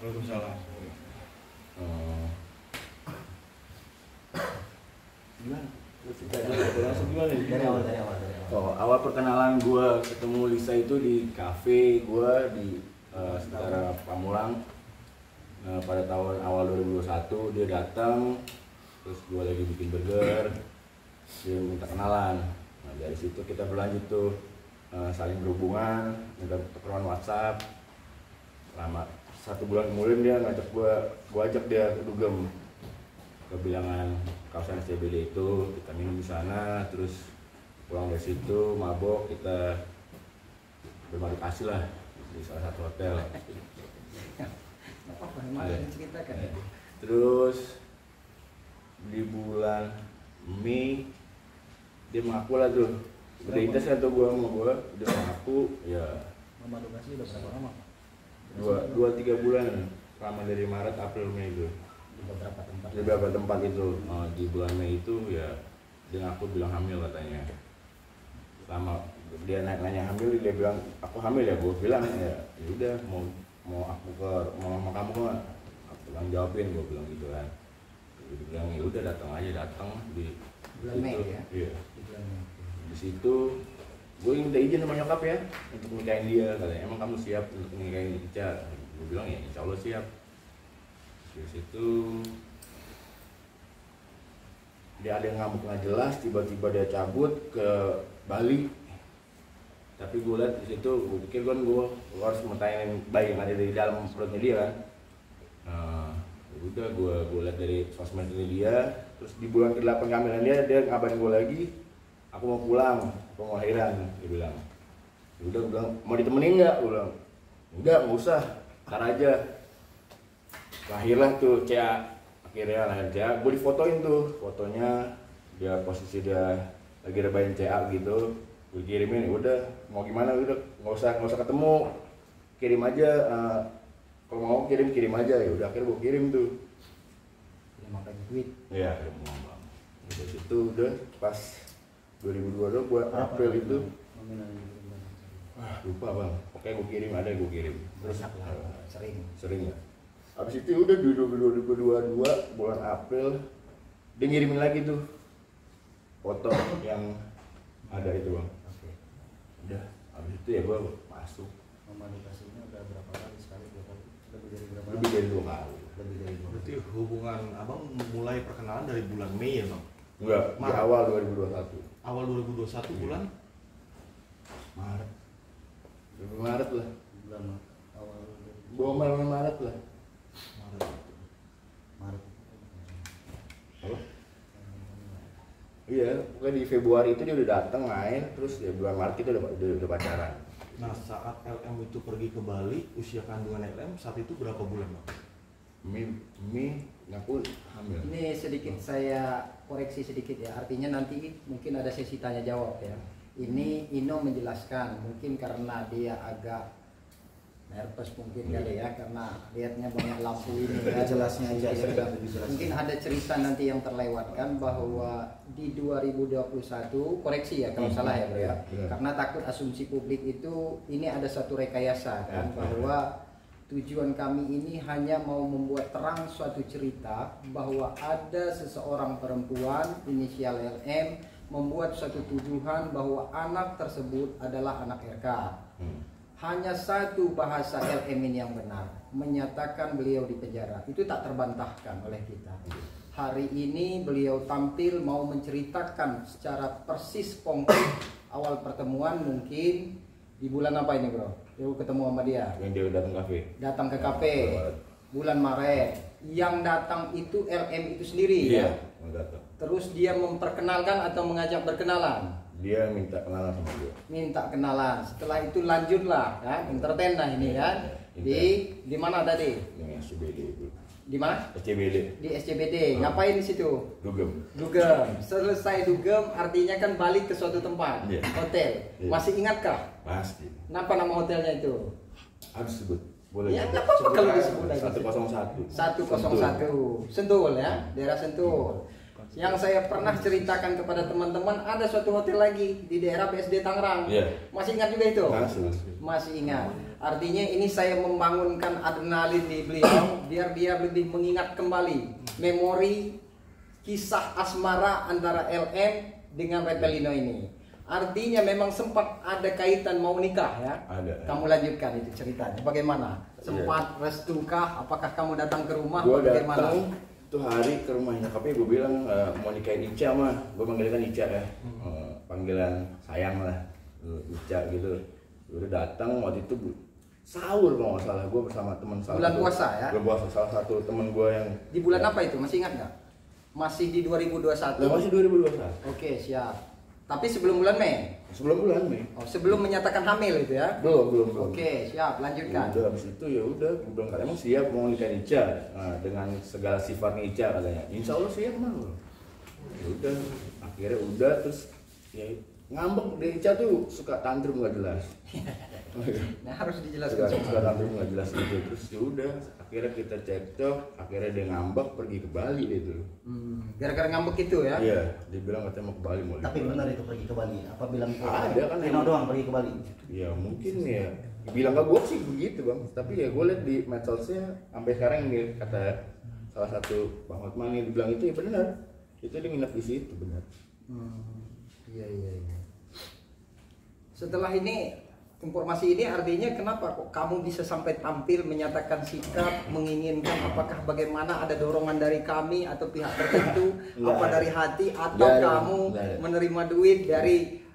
Waalaikumsalam. Gimana? Langsung gimana nih? Dari awal. Oh, awal perkenalan gue ketemu Lisa itu di kafe gue di sekitar Pamulang. Pada tahun awal 2021 dia datang, terus gue lagi bikin burger, dia minta kenalan. Nah dari situ kita berlanjut tuh saling berhubungan, minta pertemuan WhatsApp. Lama 1 bulan kemudian dia ngajak gue ajak dia ke Dugem, ke bilangan kawasan SCBD itu. Kita minum di sana, terus pulang dari situ mabok, kita bermadu kasih lah di salah satu hotel. Ceritakan. Terus di bulan Mei dia mengaku lah tuh, udah intens kan tuh gue sama gue, udah mengaku ya. Memadu kasih udah berapa lama? 2-3 bulan, selama dari Maret, April, Mei itu. Di beberapa tempat itu. Di bulan Mei itu ya dia ngaku bilang hamil katanya. Sama dia nanya hamil, dia bilang aku hamil ya. Gue bilang ya udah mau aku ke mama kamu nggak? Aku bilang jawabin, gue bilang gitu kan. Dia bilang ya udah datang di bulan Mei ya. Iya. Di bulan Mei. Di situ gue minta izin sama nyokap ya untuk nikahin dia, katanya emang kamu siap untuk nikahin Ica? Gue bilang ya insya Allah siap. Di situ dia ada yang ngamuk nggak jelas, tiba-tiba dia cabut ke Bali. Tapi gue lihat di situ, gue pikir kan gue harus mentanyain bayi yang ada di dalam perutnya dia kan. Nah, udah gue lihat dari sosmed dia. Terus di bulan ke-8 kehamilan dia ngabarin gue lagi, aku mau pulang, aku mau lahiran, dia bilang. Udah, gue bilang mau ditemenin nggak? Gue bilang enggak usah, ntar aja. Lahirlah tuh Cea, akhirnya lahir Cea. Gue difotoin tuh fotonya, dia posisi dia lagi rebahin Cea gitu. Gue kirimin, udah mau gimana udah nggak usah ketemu, kirim aja. Kalau mau kirim aja. Ya udah akhirnya gue kirim tuh. Lima pakai duit. Iya, bang. Dari situ udah pas 2022 buat April itu. Lupa bang. Pokoknya gue kirim, ada gue kirim. Terus sering ya. Habis itu udah di 2022 bulan April dia ngirimin lagi tuh foto yang ada itu bang. Udah, habis itu ya gue masuk. Memadu kasihnya udah berapa kali sekali? Lebih dari 2 kali. Berarti hubungan abang mulai perkenalan dari bulan Mei ya bang? Enggak, di awal 2021. Awal 2021 bulan? Maret. Maret lah. Bulan awal Maret lah. Maret. Apa? Iya, pokoknya di Februari itu dia udah datang main, terus ya bulan Maret itu udah pacaran. Nah saat LM itu pergi ke Bali, usia kandungan LM saat itu berapa bulan bang? Mei ngaku hamil. Ini sedikit saya koreksi sedikit ya, artinya nanti mungkin ada sesi tanya jawab ya. Ini Ino menjelaskan, mungkin karena dia agak nervous mungkin kali ya, karena lihatnya banyak lampu ini ya. Jelasnya aja, Mungkin ada cerita nanti yang terlewatkan bahwa di 2021, koreksi ya kalau salah ya bro ya, karena takut asumsi publik itu ini ada satu rekayasa kan, bahwa tujuan kami ini hanya mau membuat terang suatu cerita bahwa ada seseorang perempuan inisial LM membuat suatu tuduhan bahwa anak tersebut adalah anak RK. Hanya satu bahasa LM ini yang benar, menyatakan beliau di penjara. Itu tak terbantahkan oleh kita. Hari ini beliau tampil mau menceritakan secara persis konkret awal pertemuan mungkin di bulan apa ini bro? Dia ketemu sama dia. Yang dia datang kafe. Datang ke kafe. Bulan Maret. Yang datang itu LM itu sendiri ya. Datang. Terus dia memperkenalkan atau mengajak berkenalan. Dia minta kenalan sama dia. Minta kenalan. Setelah itu lanjutlah kan, entertain lah ini kan. Di mana tadi? Yang SCBD itu. Di mana? SCBD. Di SCBD. Ngapain di situ? Dugem. Selesai dugem artinya kan balik ke suatu tempat, hotel. Masih ingatkah? Pasti. Kenapa nama hotelnya itu? Harus sebut. Boleh. Ya nggak apa-apa kalau disebut aja. 101. Sentul ya, daerah Sentul. Yang saya pernah ceritakan kepada teman-teman, ada suatu hotel lagi di daerah BSD Tangerang. Masih ingat juga itu? Masih. Masih ingat. Artinya ini saya membangunkan adrenalin di beliau biar dia lebih mengingat kembali memori kisah asmara antara LM dengan Repelino ini. Artinya memang sempat ada kaitan mau nikah ya. Ada. Kamu lanjutkan itu ceritanya. Bagaimana? Sempat restukah? Apakah kamu datang ke rumah? Gue Bagaimana? datang tuh hari ke rumahnya nyokapnya, gue bilang mau nikahin Ica mah, gue manggilkan Ica ya, panggilan sayang lah, Ica gitu. Udah datang waktu itu sahur kalau nggak salah, gue bersama teman Bulan puasa ya? Bulan puasa, salah satu teman gue yang Di bulan apa itu? Masih ingat nggak? Masih di 2021? masih 2021. Oke, siap. Tapi sebelum bulan Mei? Sebelum bulan Mei. Oh, sebelum menyatakan hamil itu ya? Belum. Oke, siap. Lanjutkan. Udah habis itu ya udah, gue bilang emang siap mau nikahin Ica, dengan segala sifatnya Ica katanya. Insya Allah siap mah. Ya udah, akhirnya udah terus ya ngambek deh. Ica tuh suka tantrum nggak jelas. Nah, harus dijelaskan Suka tantrum nggak jelas gitu. Terus ya udah, akhirnya kita cekcok, akhirnya dia ngambek pergi ke Bali itu. Gara-gara ngambek itu ya? Iya, dia bilang katanya mau ke Bali mau. Tapi benar itu pergi ke Bali. Apa bilang ke Ada kan Rino emang. doang pergi ke Bali? Ya mungkin ya. Bilang ke gue sih begitu bang. Tapi ya gue liat di medsosnya sampai sekarang ini kata salah satu Bang Hotman yang dibilang itu ya benar. Itu dia nginep di situ benar. Iya. Setelah ini informasi ini artinya kenapa kok kamu bisa sampai tampil menyatakan sikap menginginkan, apakah bagaimana ada dorongan dari kami atau pihak tertentu, apa dari hati atau Nggak ada. kamu menerima duit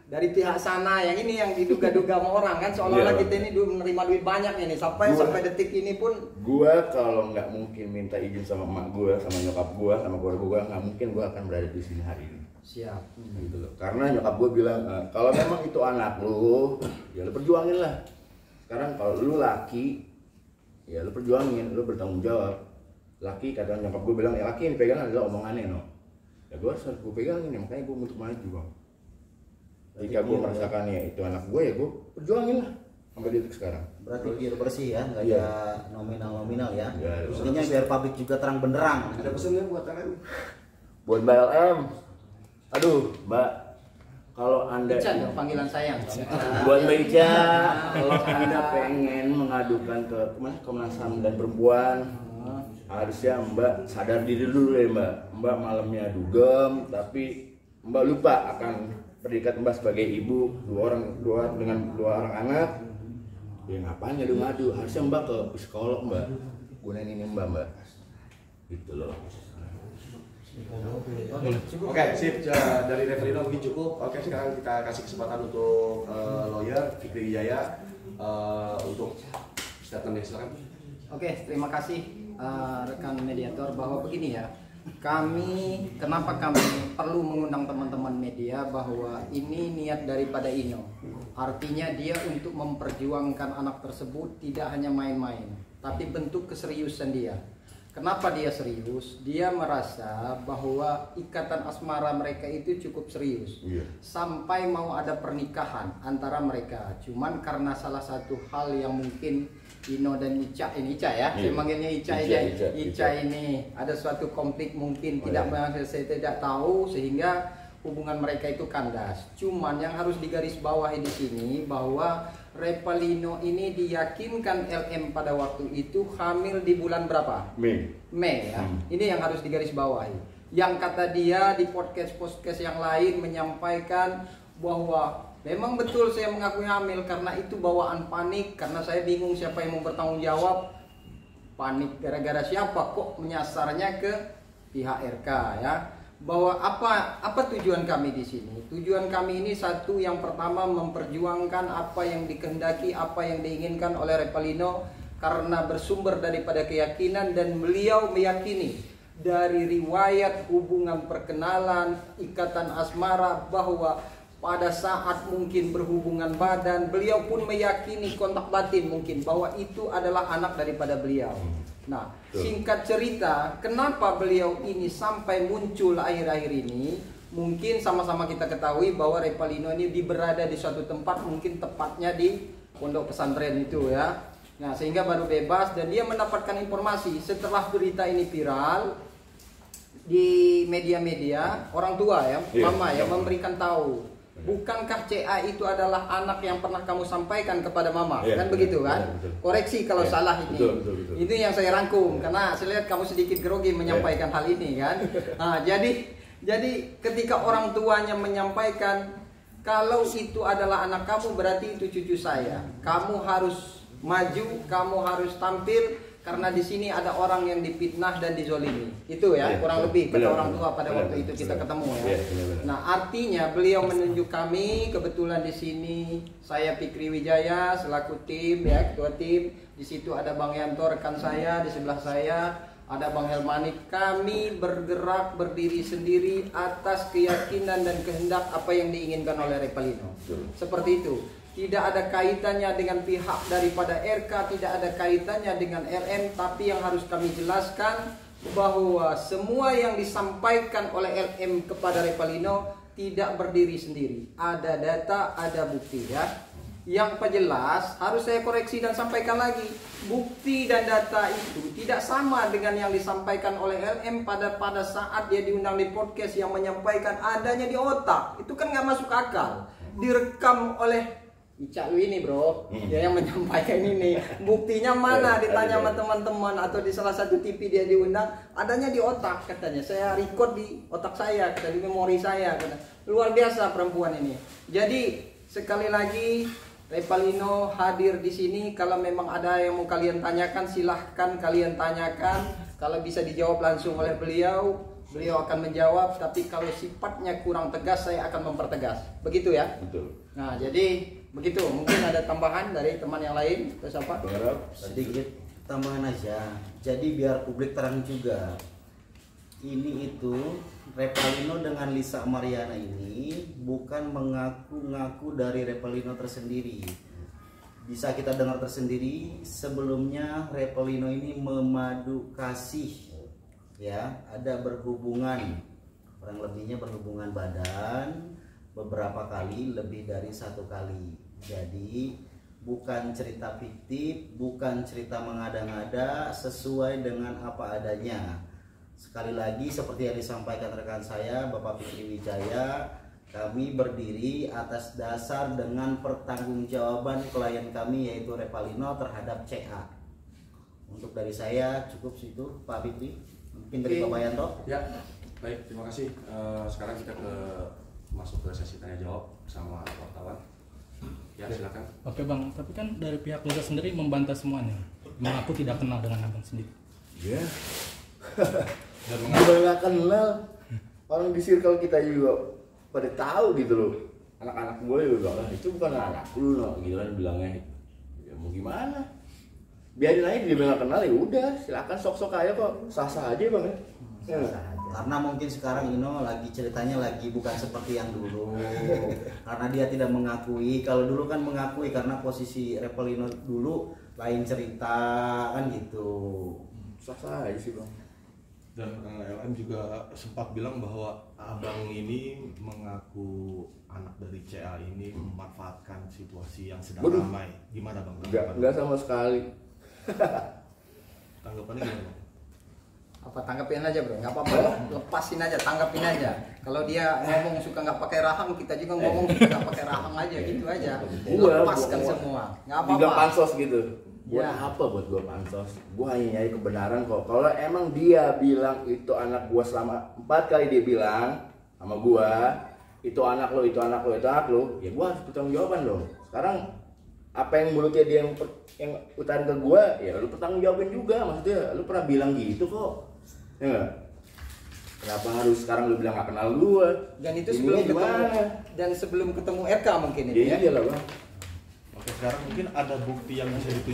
dari pihak sana yang ini yang diduga-duga sama orang kan seolah-olah Iya. kita ini menerima duit banyak ini sampai detik ini pun Gue kalau nggak mungkin minta izin sama emak gue, sama nyokap gue, sama keluarga gue, nggak mungkin gue akan berada di sini hari ini. siap. Gitu loh. Karena nyokap gue bilang kalau memang itu anak lu, ya lu perjuangin lah. Sekarang kalau lu laki, ya lu perjuangin, lu bertanggung jawab. Laki kata nyokap gue bilang, ya laki yang dipegang adalah omongannya no. Ya gue harus gue pegangin ya, makanya gue untuk maju bang. Jika gue merasakan ya itu anak gue ya gue perjuangin lah sampai detik sekarang. Berarti biar bersih ya, nggak Iya. ada nominal ya. Nggak ada. Intinya biar publik juga terang benderang. Ada pesannya buat LM? Buat Mbak LM, aduh Mbak, kalau anda Ica dong panggilan sayang. buat Mbak Ica, kalau anda pengen mengadukan ke Komnas HAM dan Perempuan, harusnya Mbak sadar diri dulu ya Mbak. Mbak malamnya dugem, tapi Mbak lupa akan predikat Mbak sebagai ibu dengan dua orang anak. Ya ngapain ngadu-ngadu? Harusnya Mbak ke psikolog Mbak. Gunain ini Mbak. Gitu loh. Oke, sip. Dari Reverino mungkin cukup. Oke, sekarang kita kasih kesempatan untuk lawyer Fikri Wijaya untuk statementnya, silakan. Oke, terima kasih rekan mediator bahwa begini ya. Kenapa kami perlu mengundang teman-teman media bahwa ini niat daripada Ino. Artinya dia untuk memperjuangkan anak tersebut tidak hanya main-main, tapi bentuk keseriusan dia. Kenapa dia serius? Dia merasa bahwa ikatan asmara mereka itu cukup serius. Iya. Sampai mau ada pernikahan antara mereka. Cuman karena salah satu hal yang mungkin Ino dan Ica ya, saya manggilnya Ica aja. Ica ini ada suatu konflik mungkin saya tidak tahu sehingga hubungan mereka itu kandas. Cuman yang harus digarisbawahi di sini bahwa Repelino ini diyakinkan LM pada waktu itu hamil di bulan berapa? Mei ya. Ini yang harus digarisbawahi. Yang kata dia di podcast yang lain menyampaikan bahwa memang betul saya mengakui hamil karena itu bawaan panik, karena saya bingung siapa yang mau bertanggung jawab. Panik gara-gara siapa kok menyasarnya ke pihak RK ya. Bahwa apa tujuan kami di sini? Tujuan kami ini satu, yang pertama memperjuangkan apa yang dikehendaki, apa yang diinginkan oleh Repelino karena bersumber daripada keyakinan dan beliau meyakini dari riwayat hubungan perkenalan, ikatan asmara bahwa pada saat mungkin berhubungan badan beliau pun meyakini kontak batin mungkin bahwa itu adalah anak daripada beliau. Nah, singkat cerita, kenapa beliau ini sampai muncul akhir-akhir ini? Mungkin sama-sama kita ketahui bahwa Repelino ini berada di suatu tempat, mungkin tepatnya di pondok pesantren itu ya. Nah, sehingga baru bebas dan dia mendapatkan informasi setelah berita ini viral di media-media, orang tua ya, mama ya memberikan tahu. bukankah CA itu adalah anak yang pernah kamu sampaikan kepada mama? Iya, Kan begitu iya, kan? betul. Koreksi kalau Iya, salah ini. betul. Itu yang saya rangkum karena saya lihat kamu sedikit grogi menyampaikan hal ini kan. Nah, jadi ketika orang tuanya menyampaikan kalau itu adalah anak kamu berarti itu cucu saya. Kamu harus maju, kamu harus tampil karena di sini ada orang yang difitnah dan dizolimi. Itu ya, Iya, kurang lebih kata benar, orang tua pada benar, waktu itu kita benar. ketemu ya. Iya, benar. Nah, artinya beliau menunjuk kami, kebetulan di sini saya Fikri Wijaya selaku tim ya, ketua tim. Di situ ada Bang Yanto rekan saya, di sebelah saya ada Bang Helmanik. Kami bergerak berdiri sendiri atas keyakinan dan kehendak apa yang diinginkan oleh Revalino. Seperti itu. Tidak ada kaitannya dengan pihak daripada RK, tidak ada kaitannya dengan RM, tapi yang harus kami jelaskan bahwa semua yang disampaikan oleh LM kepada Revalino tidak berdiri sendiri. Ada data, ada bukti ya. Yang jelas harus saya koreksi dan sampaikan lagi. Bukti dan data itu tidak sama dengan yang disampaikan oleh LM pada saat dia diundang di podcast yang menyampaikan adanya di otak. Itu kan nggak masuk akal. Direkam oleh Ica lu ini bro, dia yang menyampaikan ini. Buktinya mana? Ditanya sama teman-teman atau di salah satu TV dia diundang, adanya di otak katanya. Saya record di otak saya, di memori saya. Kata. Luar biasa perempuan ini. Jadi sekali lagi Revalino hadir di sini. Kalau memang ada yang mau kalian tanyakan, silahkan kalian tanyakan. Kalau bisa dijawab langsung oleh beliau, beliau akan menjawab. Tapi kalau sifatnya kurang tegas, saya akan mempertegas. Begitu ya? Betul. Nah, jadi begitu. Mungkin ada tambahan dari teman yang lain, terus apa? Sedikit tambahan aja. Jadi biar publik terang juga. Ini itu Revalino dengan Lisa Mariana ini bukan mengaku-ngaku dari Revalino tersendiri. Bisa kita dengar tersendiri, sebelumnya Revalino ini memadu kasih, ya, ada berhubungan, kurang lebihnya berhubungan badan beberapa kali, lebih dari 1 kali. Jadi bukan cerita fiktif, bukan cerita mengada-ngada, sesuai dengan apa adanya. Sekali lagi seperti yang disampaikan rekan saya Bapak Fikri Wijaya, kami berdiri atas dasar dengan pertanggungjawaban klien kami yaitu Revalino terhadap CA. Untuk dari saya cukup situ Pak Fikri. Mungkin dari Bapak Yanto. Ya, baik, terima kasih. Sekarang kita masuk ke sesi tanya jawab bersama wartawan. Ya, silakan. Oke bang, tapi kan dari pihak Lisa sendiri membantah semuanya, mengaku tidak kenal dengan abang sendiri. Iya. Dan nggak kenal. Orang di circle kita juga pada tahu gitu loh. Anak-anak gue juga, itu bukan anak lu no, gitu kan bilangnya. Ya mau gimana? Biarin aja dia nggak kenal ya udah, silakan sok-sok aja kok, sah-sah aja bang ya. Karena mungkin sekarang Ino lagi ceritanya lagi bukan seperti yang dulu. Karena dia tidak mengakui. Kalau dulu kan mengakui karena posisi Revalino dulu lain cerita kan gitu. Sah-sah aja sih bang. Dan LM juga sempat bilang bahwa abang ini mengaku anak dari CA ini memanfaatkan situasi yang sedang Waduh. ramai. Gimana bang? Enggak sama sekali. Tanggapannya gimana bang? Apa tanggapin aja bro? Nggak apa-apa, lepasin aja, tanggapin aja. Kalau dia ngomong suka nggak pakai rahang, kita juga ngomong suka nggak pakai rahang aja, gitu aja. Lepaskan semua, nggak Juga apa-apa. pansos gitu. Buat Ya. apa buat gua pansos? Gua hanya nyari kebenaran kok. Kalau emang dia bilang itu anak gua selama 4 kali dia bilang sama gua, itu anak lo, itu anak lo, itu anak lo, ya gua harus bertanggung jawaban dong. Sekarang apa yang mulutnya dia yang utarin ke gua, ya lu bertanggung jawabin juga. Maksudnya lu pernah bilang gitu kok. Ya nggak? Kenapa harus sekarang lu bilang gak kenal gua? Dan itu Ininya sebelum ketemu gimana? dan sebelum ketemu RK mungkin itu Ya ya. iyalah bang. Oke, sekarang mungkin ada bukti yang bisa ditunjukkan